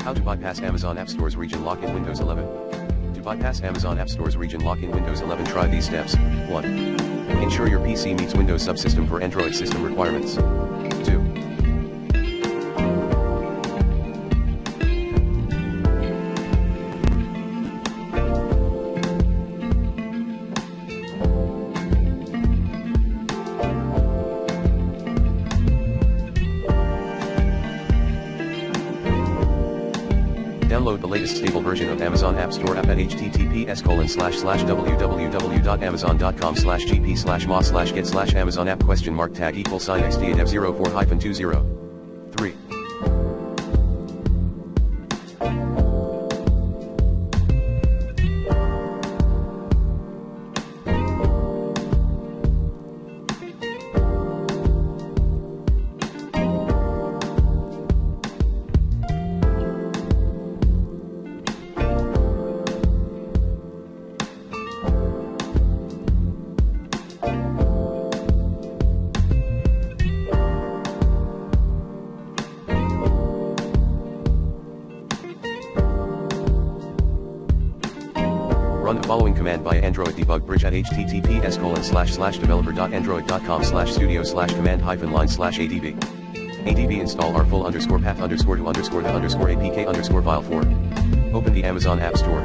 How to bypass Amazon Appstore's region lock in Windows 11. To bypass Amazon Appstore's region lock in Windows 11, try these steps. 1. Ensure your PC meets Windows subsystem for Android system requirements. 2. Download the latest stable version of Amazon Appstore app at https://www.amazon.com/gp/ma/get/Amazon app $XD8F04-20. 3. Run the following command by Android debug bridge at https://developer.android.com/studio/command-line/adb. adb install r full _path_to_the_apk_file 4. Open the Amazon App Store.